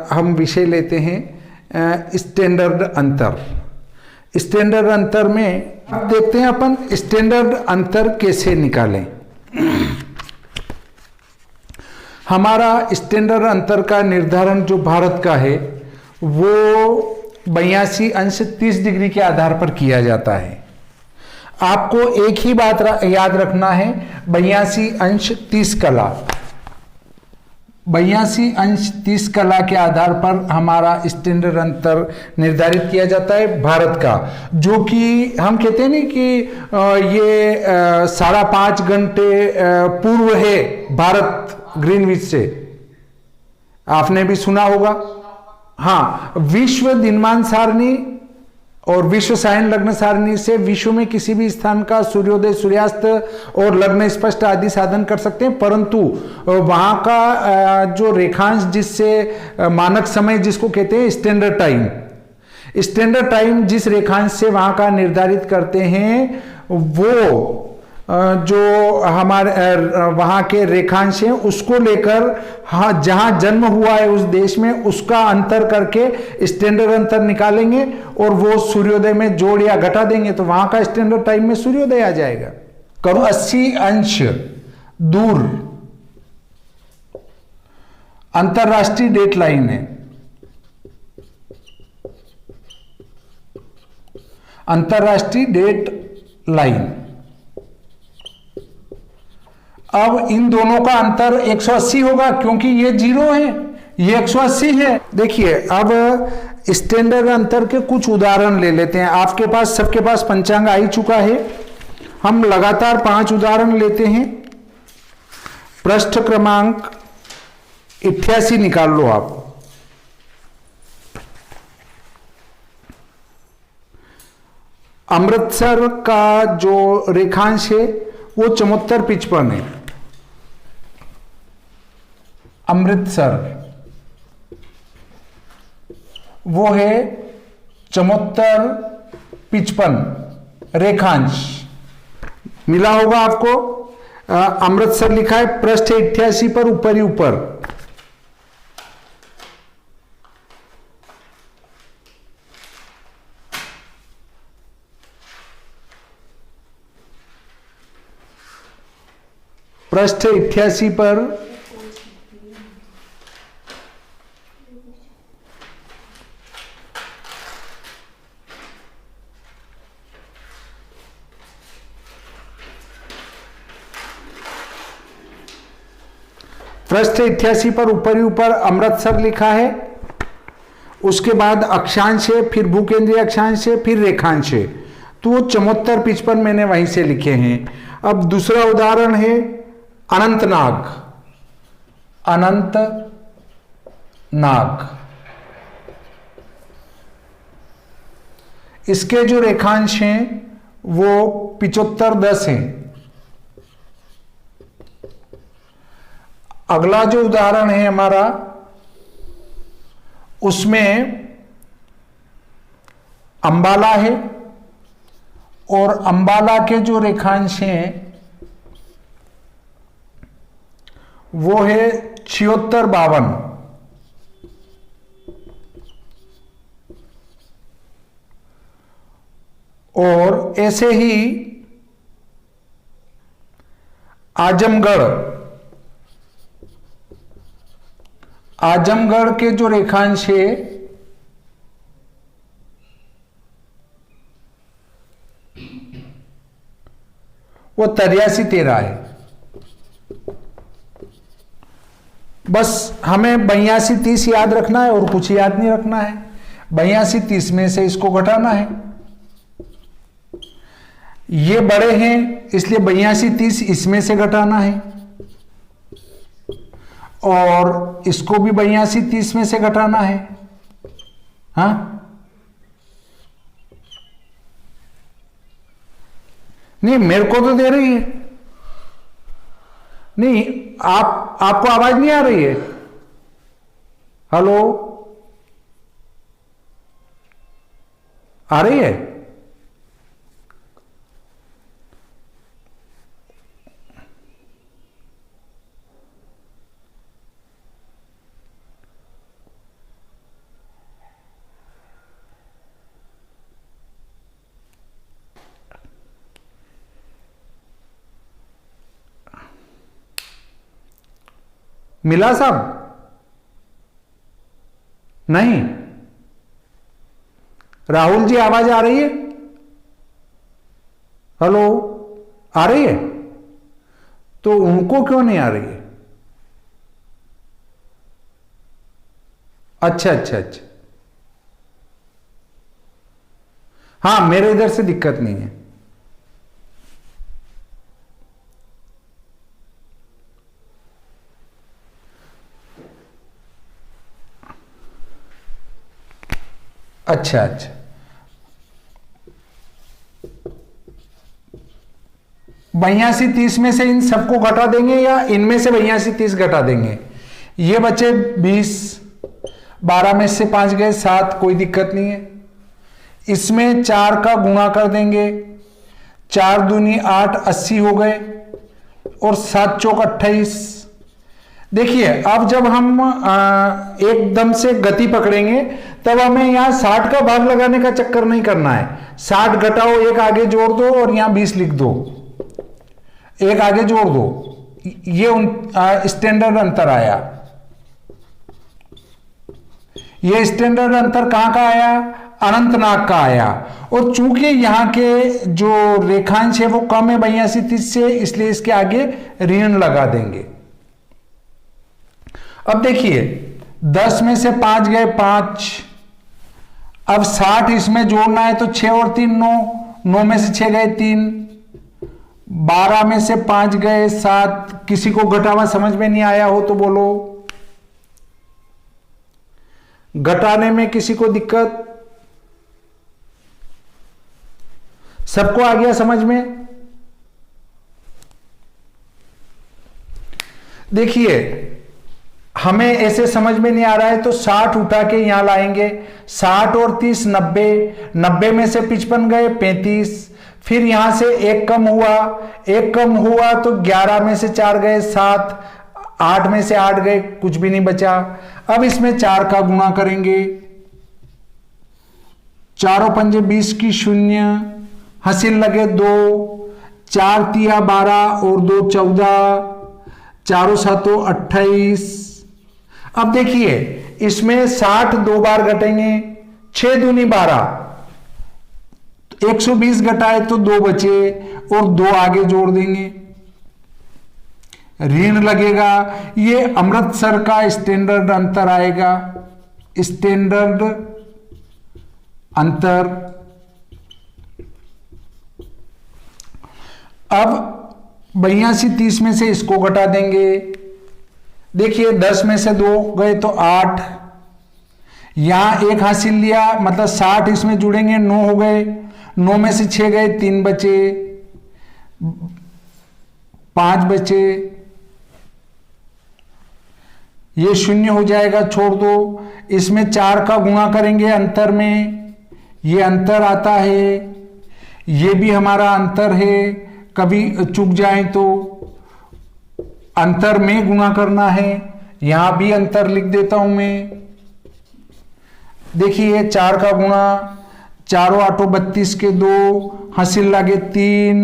हम विषय लेते हैं स्टैंडर्ड अंतर। स्टैंडर्ड अंतर में अब देखते हैं अपन स्टैंडर्ड अंतर कैसे निकालें। हमारा स्टैंडर्ड अंतर का निर्धारण जो भारत का है वो 82 अंश 30 डिग्री के आधार पर किया जाता है। आपको एक ही बात याद रखना है, 82 अंश 30 कला, 82 अंश 30 कला के आधार पर हमारा स्टैंडर्ड अंतर निर्धारित किया जाता है भारत का, जो कि हम कहते हैं नहीं कि ये 5.5 घंटे पूर्व है भारत ग्रीनविच से, आपने भी सुना होगा। हाँ, विश्व दिनमान सारणी और विश्व सायन लग्न सारणी से विश्व में किसी भी स्थान का सूर्योदय, सूर्यास्त और लग्न स्पष्ट आदि साधन कर सकते हैं, परंतु वहां का जो रेखांश जिससे मानक समय जिसको कहते हैं स्टैंडर्ड टाइम, स्टैंडर्ड टाइम जिस रेखांश से वहां का निर्धारित करते हैं वो जो हमारे वहां के रेखांश हैं उसको लेकर हाँ जहां जन्म हुआ है उस देश में उसका अंतर करके स्टैंडर्ड अंतर निकालेंगे और वो सूर्योदय में जोड़ या घटा देंगे तो वहां का स्टैंडर्ड टाइम में सूर्योदय आ जाएगा। करो 80 अंश दूर अंतरराष्ट्रीय डेट लाइन है, अंतरराष्ट्रीय डेट लाइन। अब इन दोनों का अंतर 180 होगा क्योंकि ये 0 है, ये 180 है। देखिए अब स्टैंडर्ड अंतर के कुछ उदाहरण ले लेते हैं। आपके पास सबके पास पंचांग आ ही चुका है, हम लगातार 5 उदाहरण लेते हैं। पृष्ठ क्रमांक 88 निकाल लो आप। अमृतसर का जो रेखांश है वो 74-55 है। अमृतसर वो है 74-55 रेखांश मिला होगा आपको। अमृतसर लिखा है, पृष्ठ 88 पर ऊपर ही ऊपर। पृष्ठ 88 पर पृष्ठ 88 पर ऊपर ही ऊपर अमृतसर लिखा है, उसके बाद अक्षांश है, फिर भूकेंद्रीय अक्षांश है, फिर रेखांश है, तो वो 74-55 मैंने वहीं से लिखे हैं। अब दूसरा उदाहरण है अनंतनाग। अनंतनाग इसके जो रेखांश हैं वो 75-10 हैं। अगला जो उदाहरण है हमारा उसमें अंबाला है और अंबाला के जो रेखांश हैं वो है 76-52। और ऐसे ही आजमगढ़ के जो रेखांश है वो 83-13 है। बस हमें 82-30 याद रखना है और कुछ याद नहीं रखना है। 82-30 में से इसको घटाना है, ये बड़े हैं इसलिए 82-30 इसमें से घटाना है और इसको भी 82-30 में से घटाना है। हाँ, नहीं मेरे को तो दे रही है, नहीं आपको आवाज नहीं आ रही है? हेलो, आ रही है? मिला साहब? नहीं? राहुल जी आवाज आ रही है? हेलो, आ रही है? तो उनको क्यों नहीं आ रही है? अच्छा अच्छा अच्छा, हाँ मेरे इधर से दिक्कत नहीं है। अच्छा अच्छा, 82-30 में से इन सबको घटा देंगे या इनमें से 82-30 घटा देंगे? ये बचे 20, 12 में से 5 गए 7, कोई दिक्कत नहीं है। इसमें 4 का गुणा कर देंगे, 4 दूनी 8, 80 हो गए, और 7 चौक 28। देखिए अब जब हम एकदम से गति पकड़ेंगे तब हमें यहां 60 का भाग लगाने का चक्कर नहीं करना है। 60 घटाओ, एक आगे जोड़ दो और यहां 20 लिख दो, एक आगे जोड़ दो। ये स्टैंडर्ड अंतर आया। ये स्टैंडर्ड अंतर कहां का आया? अनंतनाग का आया। और चूंकि यहां के जो रेखांश है वो कम है 82-30 से, इसलिए इसके आगे ऋण लगा देंगे। अब देखिए 10 में से 5 गए 5, अब 60 इसमें जोड़ना है तो 6 और 3 9, 9 में से 6 गए 3, 12 में से 5 गए 7। किसी को घटावा समझ में नहीं आया हो तो बोलो। घटाने में किसी को दिक्कत? सबको आ गया समझ में? देखिए हमें ऐसे समझ में नहीं आ रहा है तो 60 उठा के यहां लाएंगे। 60 और 30 90, 90 में से 55 गए 35, फिर यहां से एक कम हुआ, एक कम हुआ तो 11 में से 4 गए 7, 8 में से 8 गए, कुछ भी नहीं बचा। अब इसमें 4 का गुणा करेंगे, 4 पंजे 20 की 0, हसील लगे 2, 4 तिया 12 और 2 14, 4 7 28। अब देखिए इसमें 60 2 बार घटेंगे, 6 दूनी 12, 120 घटाए तो 2 बचे और 2 आगे जोड़ देंगे, ऋण लगेगा। ये अमृतसर का स्टैंडर्ड अंतर आएगा, स्टैंडर्ड अंतर। अब 82-30 में से इसको घटा देंगे। देखिए 10 में से 2 गए तो 8, यहां एक हासिल लिया मतलब 60 इसमें जुड़ेंगे 9 हो गए, 9 में से 6 गए 3 बचे, 5 बचे, ये 0 हो जाएगा, छोड़ दो। इसमें 4 का गुणा करेंगे अंतर में, ये अंतर आता है, ये भी हमारा अंतर है। कभी चूक जाए तो अंतर में गुणा करना है, यहां भी अंतर लिख देता हूं मैं। देखिए 4 का गुणा, 4 8 32 के 2, हसील लगे 3,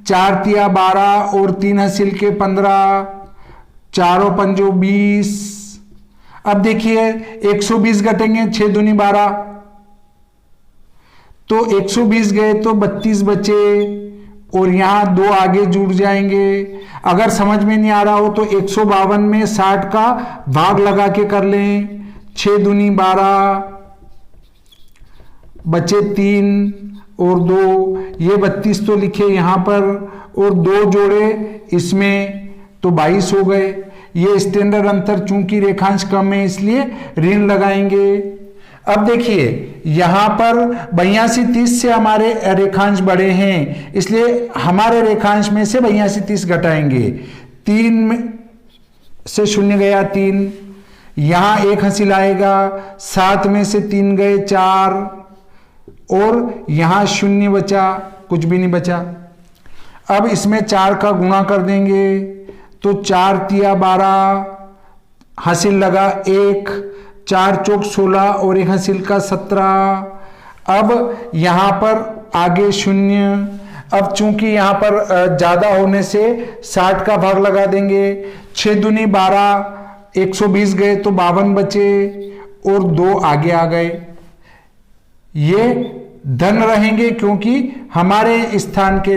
4 तिया 12 और 3 हसील के 15, 4 पंजो 20। अब देखिए 120 घटेंगे, 6 दूनी 12, तो 120 गए तो 32 बचे और यहां 2 आगे जुड़ जाएंगे। अगर समझ में नहीं आ रहा हो तो 152 में 60 का भाग लगा के कर लें, 6 दूनी 12, बचे 3 और 2, ये 32 तो लिखे यहां पर और 2 जोड़े इसमें तो 22 हो गए। ये स्टैंडर्ड अंतर, चूंकि रेखांश कम है इसलिए ऋण लगाएंगे। अब देखिए यहां पर 82-30 से हमारे रेखांश बड़े हैं, इसलिए हमारे रेखांश में से 82-30 घटाएंगे। 3 से 0 गया 3, यहां एक हसील आएगा, 7 में से 3 गए 4 और यहां 0 बचा, कुछ भी नहीं बचा। अब इसमें 4 का गुणा कर देंगे तो 4 तिया 12, हसील लगा 1, 4 चौक 16 और 1 हसील का 17। अब यहां पर आगे 0। अब चूंकि यहां पर ज्यादा होने से 60 का भाग लगा देंगे, 6 दूनी 12, 120 गए तो 52 बचे और 2 आगे आ गए। ये धन रहेंगे क्योंकि हमारे स्थान के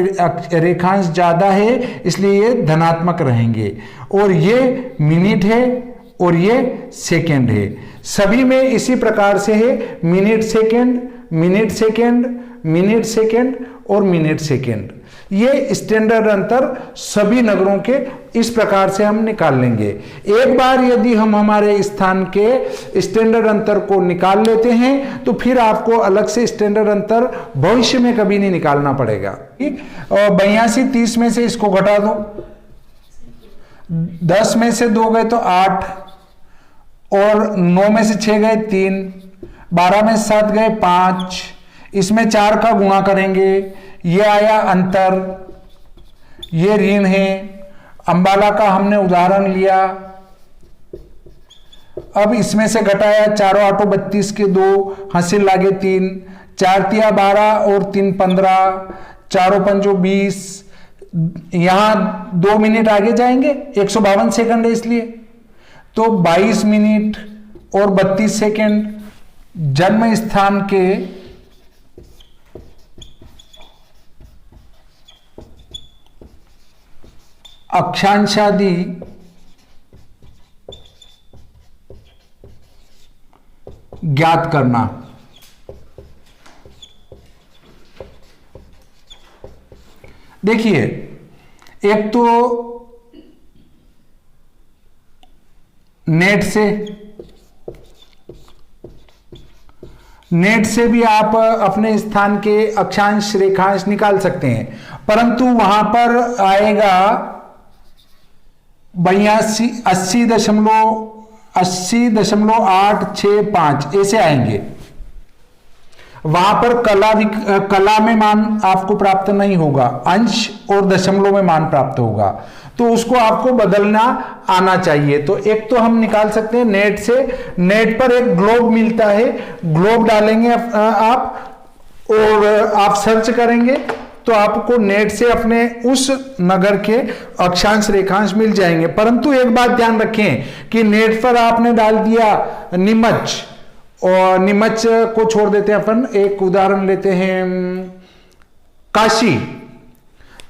रेखांश ज्यादा है, इसलिए ये धनात्मक रहेंगे। और ये मिनट है और ये सेकंड है। सभी में इसी प्रकार से है, minute second, minute second, minute second और मिनट सेकंड। ये स्टैंडर्ड अंतर सभी नगरों के इस प्रकार से हम निकाल लेंगे। एक बार यदि हम हमारे स्थान के स्टैंडर्ड अंतर को निकाल लेते हैं तो फिर आपको अलग से स्टैंडर्ड अंतर भविष्य में कभी नहीं निकालना पड़ेगा। ठीक, और 82 30 में से इसको घटा दो, 10 में से 2 गए तो 8 और 9 में से 6 गए 3, 12 में से 7 गए 5, इसमें 4 का गुणा करेंगे, ये आया अंतर, ये ऋण है। अंबाला का हमने उदाहरण लिया। अब इसमें से घटाया, 4 8 32 के 2, हासिल लागे 3, 4 तिया 12 और 3 15, 4 5 20, यहां 2 मिनट आगे जाएंगे, 152 सेकंड है इसलिए, तो 22 मिनट और 32 सेकंड जन्म स्थान के अक्षांशादि ज्ञात करना। देखिए, एक तो नेट से भी आप अपने स्थान के अक्षांश रेखांश निकाल सकते हैं, परंतु वहां पर आएगा 80.865 ऐसे आएंगे। वहां पर कला में मान आपको प्राप्त नहीं होगा, अंश और दशमलव में मान प्राप्त होगा, तो उसको आपको बदलना आना चाहिए। तो एक तो हम निकाल सकते हैं नेट से। नेट पर एक ग्लोब मिलता है, ग्लोब डालेंगे आप और आप सर्च करेंगे तो आपको नेट से अपने उस नगर के अक्षांश रेखांश मिल जाएंगे। परंतु एक बात ध्यान रखें कि नेट पर आपने डाल दिया नीमच, और नीमच को छोड़ देते हैं अपन, एक उदाहरण लेते हैं काशी।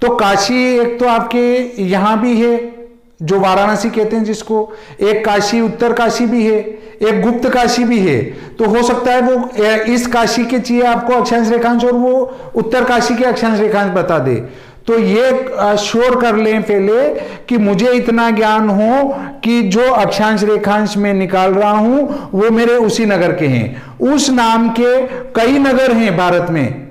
तो काशी एक तो आपके यहां भी है, जो वाराणसी कहते हैं जिसको, एक काशी उत्तर काशी भी है, एक गुप्त काशी भी है। तो हो सकता है वो इस काशी के चाहिए आपको अक्षांश रेखांश और वो उत्तर काशी के अक्षांश रेखांश बता दे। तो ये श्योर कर लें पहले कि मुझे इतना ज्ञान हो कि जो अक्षांश रेखांश मैं निकाल रहा हूं वो मेरे उसी नगर के हैं। उस नाम के कई नगर हैं भारत में,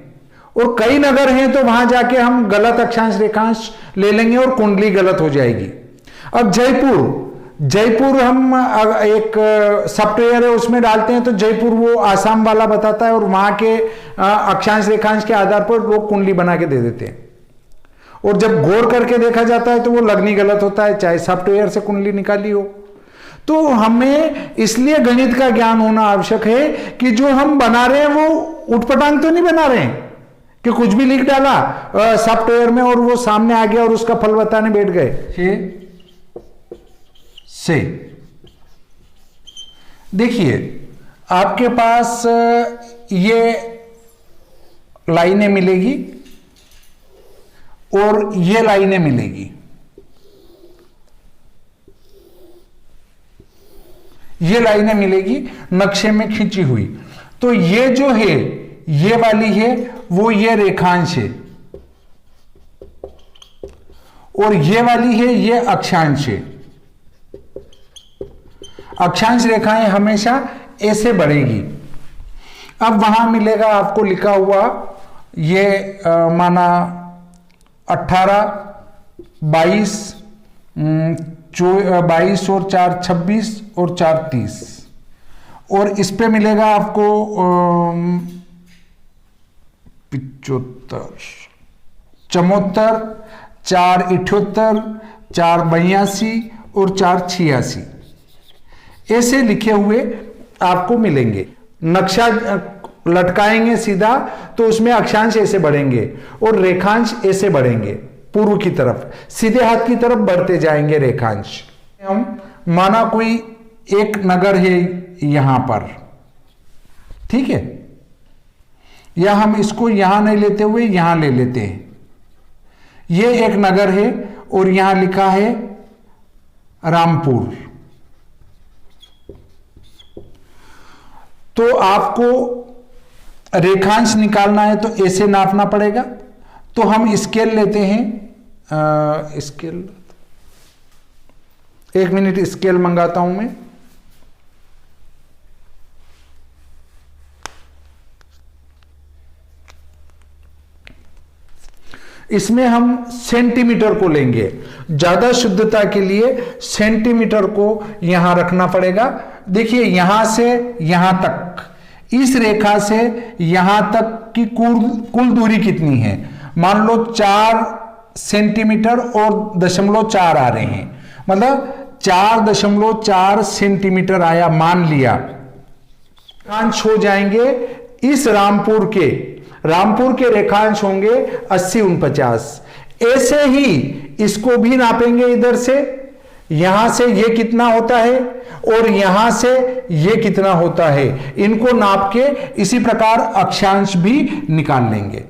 और कई नगर हैं तो वहां जाके हम गलत अक्षांश रेखांश ले लेंगे और कुंडली गलत हो जाएगी। अब जयपुर हम एक सॉफ्टवेयर है उसमें डालते हैं तो जयपुर वो आसाम वाला बताता है, और वहां के अक्षांश रेखांश के आधार पर लोग कुंडली बना के दे देते हैं, और जब गौर करके देखा जाता है तो वो लगनी गलत होता है, चाहे सॉफ्टवेयर से कुंडली निकाली हो। तो हमें इसलिए गणित का ज्ञान होना आवश्यक है कि जो हम बना रहे हैं वो उठपटांग तो नहीं बना रहे हैं कि कुछ भी लिख डाला सॉफ्टवेयर में और वो सामने आ गया और उसका फल बताने बैठ गए। से देखिए, आपके पास ये लाइनें मिलेगी और ये लाइनें मिलेगी, ये लाइनें मिलेगी नक्शे में खींची हुई। तो ये जो है ये वाली है वो ये रेखांश है, और ये वाली है ये अक्षांश है। अक्षांश रेखाएं हमेशा ऐसे बढ़ेगी। अब वहां मिलेगा आपको लिखा हुआ ये माना 18, 22, 22 और 4 26 और 4 30, और इस पे मिलेगा आपको 75, 74, 4 78, 4 82 और 4 86 ऐसे लिखे हुए आपको मिलेंगे। नक्शा लटकाएंगे सीधा तो उसमें अक्षांश ऐसे बढ़ेंगे और रेखांश ऐसे बढ़ेंगे, पूर्व की तरफ सीधे हाथ की तरफ बढ़ते जाएंगे रेखांश। हम माना कोई एक नगर है यहां पर, ठीक है, या हम इसको यहां नहीं लेते हुए यहां ले लेते हैं। ये एक नगर है और यहां लिखा है रामपुर। तो आपको रेखांश निकालना है तो ऐसे नापना पड़ेगा। तो हम स्केल लेते हैं, स्केल, एक मिनट स्केल मंगाता हूं मैं। इसमें हम सेंटीमीटर को लेंगे, ज्यादा शुद्धता के लिए सेंटीमीटर को यहां रखना पड़ेगा। देखिए यहां से यहां तक, इस रेखा से यहां तक की कुल दूरी कितनी है, मान लो 4 सेंटीमीटर और 0.4 आ रहे हैं, मतलब 4.4 सेंटीमीटर आया, मान लिया। रेखांश हो जाएंगे इस रामपुर के रेखांश होंगे 80-49। ऐसे ही इसको भी नापेंगे, इधर से यहां से ये कितना होता है और यहां से ये कितना होता है, इनको नाप के इसी प्रकार अक्षांश भी निकाल लेंगे।